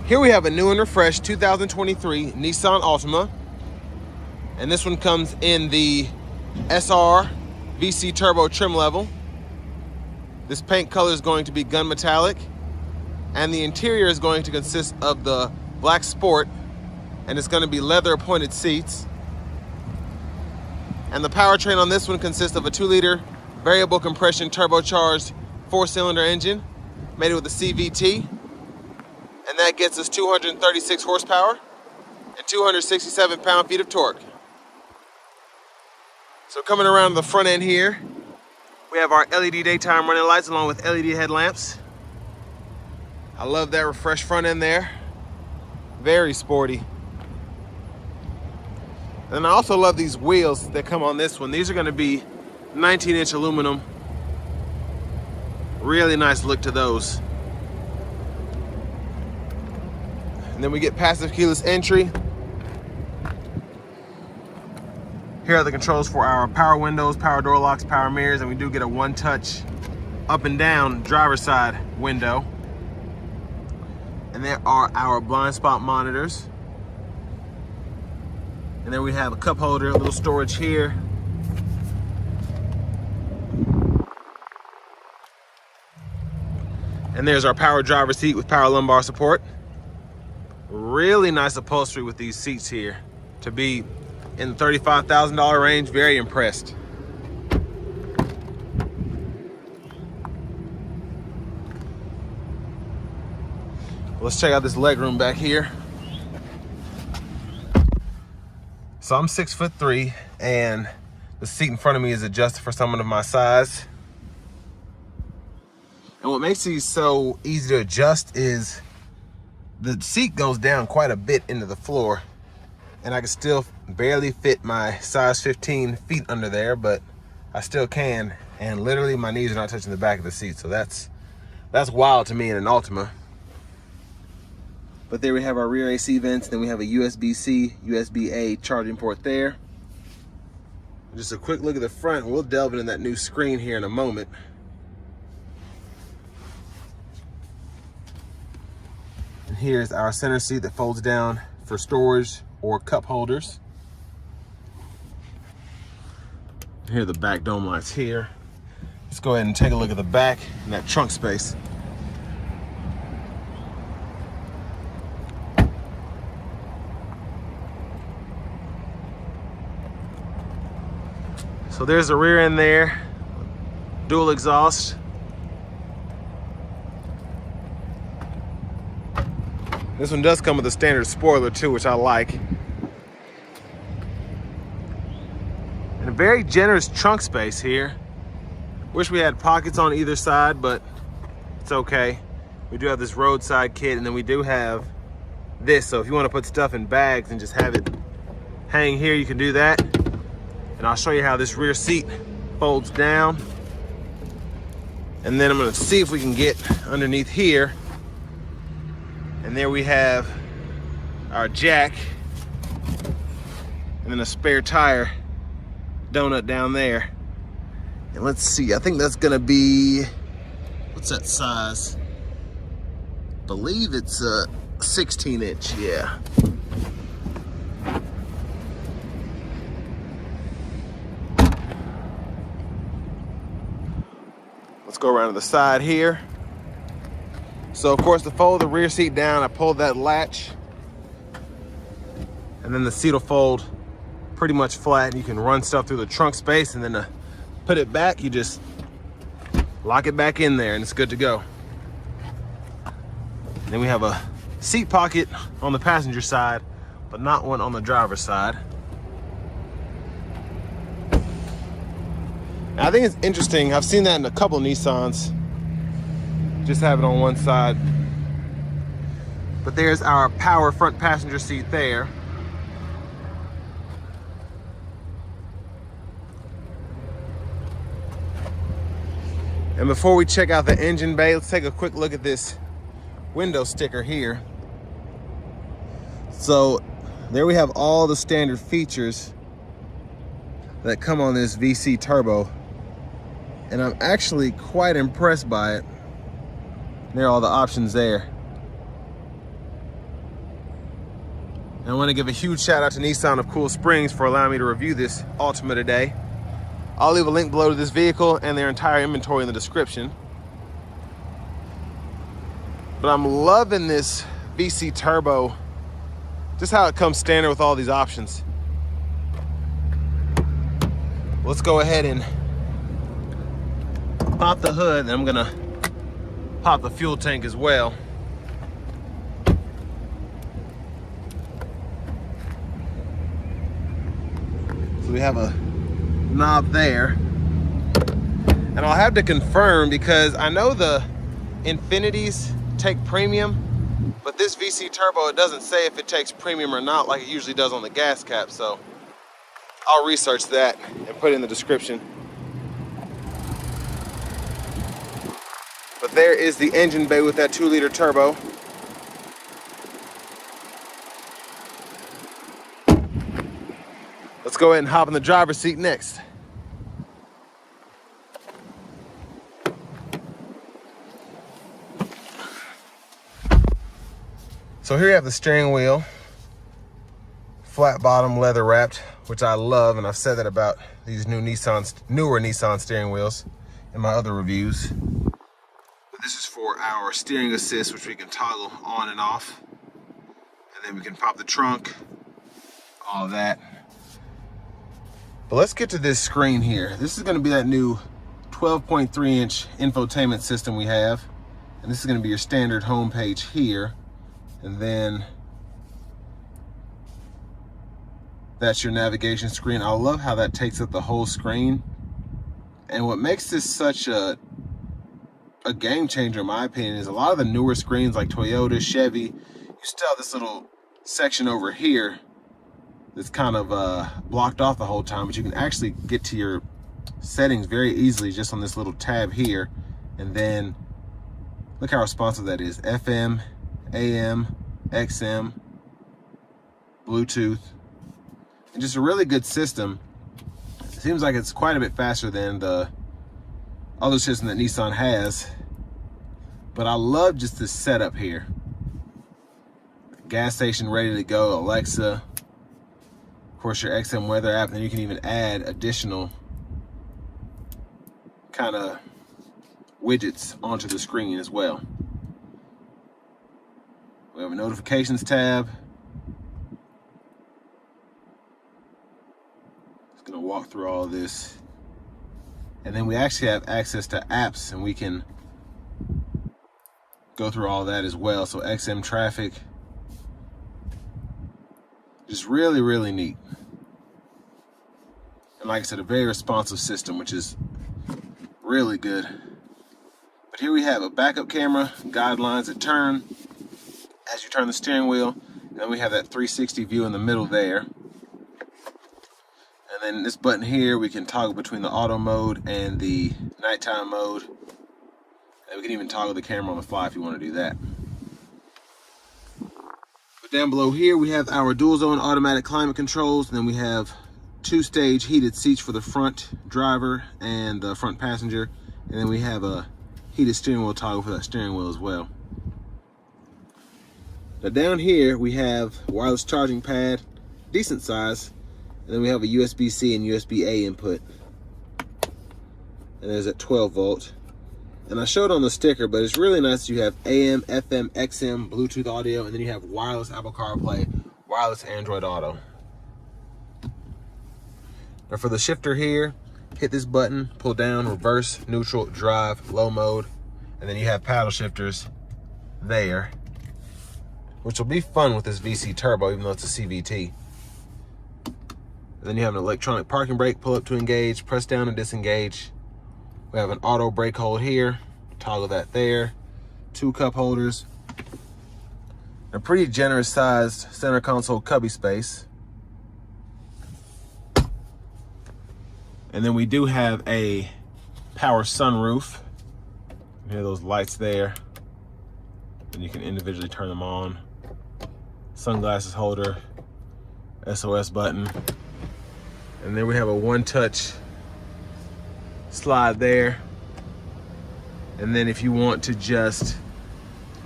Here we have a new and refreshed 2023 Nissan Altima. And this one comes in the SR VC Turbo trim level. This paint color is going to be gun metallic. And the interior is going to consist of the black Sport. And it's going to be leather appointed seats. And the powertrain on this one consists of a 2-liter variable compression turbocharged 4-cylinder engine made with a CVT. And that gets us 236 horsepower and 267 pound-feet of torque. So coming around the front end here, we have our LED daytime running lights along with LED headlamps. I love that refreshed front end there. Very sporty. And I also love these wheels that come on this one. These are going to be 19-inch aluminum. Really nice look to those. And then we get passive keyless entry. Here are the controls for our power windows, power door locks, power mirrors, and we do get a one-touch up and down driver's side window. And there are our blind spot monitors. And then we have a cup holder, a little storage here. And there's our power driver seat with power lumbar support. Really nice upholstery with these seats here. To be in the $35,000 range, very impressed. Let's check out this legroom back here. So I'm 6'3", and the seat in front of me is adjusted for someone of my size. And what makes these so easy to adjust is the seat goes down quite a bit into the floor, and I can still barely fit my size 15 feet under there, but I still can. And literally my knees are not touching the back of the seat. So that's wild to me in an Altima. But there we have our rear AC vents. Then we have a USB-C, USB-A charging port there. Just a quick look at the front. We'll delve into that new screen here in a moment. And here's our center seat that folds down for storage or cup holders. Here are the back dome lights here. Let's go ahead and take a look at the back and that trunk space. So there's the rear end there, dual exhaust. This one does come with a standard spoiler too, which I like. And a very generous trunk space here. Wish we had pockets on either side, but it's okay. We do have this roadside kit, and then we do have this. So if you want to put stuff in bags and just have it hang here, you can do that. And I'll show you how this rear seat folds down. And then I'm gonna see if we can get underneath here. And there we have our jack. And then a spare tire donut down there. And let's see, I think that's gonna be, what's that size? I believe it's a 16-inch, yeah. Let's go around to the side here. So of course, to fold the rear seat down, I pulled that latch, and then the seat will fold pretty much flat, and you can run stuff through the trunk space, and then to put it back, you just lock it back in there and it's good to go. And then we have a seat pocket on the passenger side, but not one on the driver's side. I think it's interesting. I've seen that in a couple Nissans. Just have it on one side. But there's our power front passenger seat there. And before we check out the engine bay, let's take a quick look at this window sticker here. So there we have all the standard features that come on this VC Turbo. And I'm actually quite impressed by it. There are all the options there. And I want to give a huge shout out to Nissan of Cool Springs for allowing me to review this Altima today. I'll leave a link below to this vehicle and their entire inventory in the description. But I'm loving this VC Turbo, just how it comes standard with all these options. Let's go ahead and pop the hood, and I'm gonna pop the fuel tank as well. So we have a knob there. And I'll have to confirm, because I know the Infinities take premium, but this VC Turbo, it doesn't say if it takes premium or not like it usually does on the gas cap. So I'll research that and put it in the description. But there is the engine bay with that 2-liter turbo. Let's go ahead and hop in the driver's seat next. So here you have the steering wheel, flat bottom, leather wrapped, which I love, and I've said that about these newer Nissan steering wheels in my other reviews. But this is for our steering assist, which we can toggle on and off, and then we can pop the trunk, all of that. But let's get to this screen here. This is going to be that new 12.3-inch infotainment system we have, and this is going to be your standard home page here, and then that's your navigation screen. I love how that takes up the whole screen, and what makes this such a game changer in my opinion is a lot of the newer screens like Toyota, Chevy, you still have this little section over here that's kind of blocked off the whole time, but you can actually get to your settings very easily just on this little tab here. And then look how responsive that is. FM, AM, XM, Bluetooth, and just a really good system. It seems like it's quite a bit faster than the other system that Nissan has, but I love just this setup here. Gas station ready to go, Alexa, of course your XM weather app, and then you can even add additional kind of widgets onto the screen as well. We have a notifications tab. Just gonna walk through all of this. And then we actually have access to apps, and we can go through all that as well. So XM traffic, just really, really neat. And like I said, a very responsive system, which is really good. But here we have a backup camera, guidelines that turn as you turn the steering wheel, and then we have that 360 view in the middle there. And then this button here, we can toggle between the auto mode and the nighttime mode. And we can even toggle the camera on the fly if you want to do that. But down below here, we have our dual zone automatic climate controls, and then we have 2-stage heated seats for the front driver and the front passenger. And then we have a heated steering wheel toggle for that steering wheel as well. Now down here we have wireless charging pad, decent size, and then we have a USB-C and USB-A input. And there's that 12 volt. And I showed on the sticker, but it's really nice. You have AM, FM, XM, Bluetooth audio, and then you have wireless Apple CarPlay, wireless Android Auto. Now for the shifter here, hit this button, pull down, reverse, neutral, drive, low mode, and then you have paddle shifters there, which will be fun with this VC Turbo, even though it's a CVT. And then you have an electronic parking brake, pull up to engage, press down to disengage. We have an auto brake hold here, toggle that there, 2 cup holders, a pretty generous sized center console cubby space. And then we do have a power sunroof. You hear those lights there, and you can individually turn them on. Sunglasses holder, SOS button, and then we have a one-touch slide there. And then if you want to just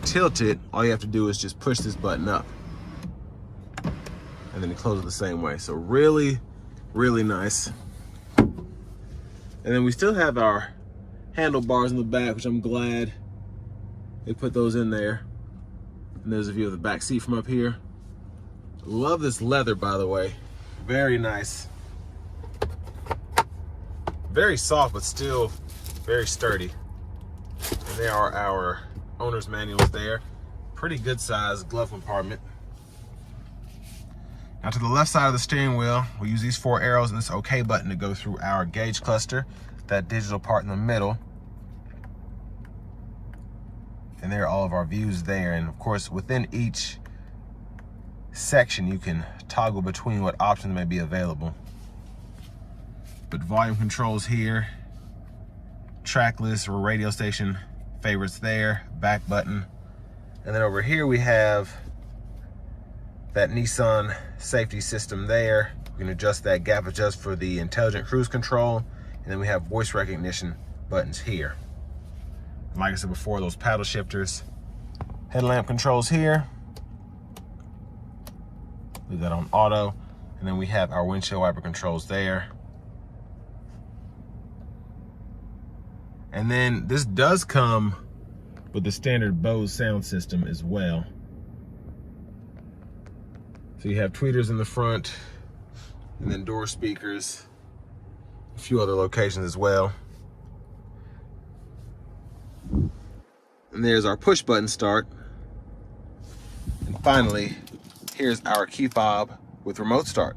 tilt it, all you have to do is just push this button up. and then you close it the same way. So really, really nice. And then we still have our handlebars in the back, which I'm glad they put those in there. And there's a view of the back seat from up here. Love this leather, by the way. Very nice. Very soft, but still very sturdy. And there are our owner's manuals there. Pretty good size glove compartment. Now to the left side of the steering wheel, we use these 4 arrows and this OK button to go through our gauge cluster, that digital part in the middle. And there are all of our views there. And of course, within each section, you can toggle between what options may be available. But volume controls here, track list or radio station favorites there, back button. And then over here we have that Nissan safety system there. We can adjust that gap adjust for the intelligent cruise control. And then we have voice recognition buttons here. Like I said before, those paddle shifters, headlamp controls here. Leave that on auto. And then we have our windshield wiper controls there. And then this does come with the standard Bose sound system as well. So you have tweeters in the front, and then door speakers, a few other locations as well. And there's our push button start. And finally, here's our key fob with remote start.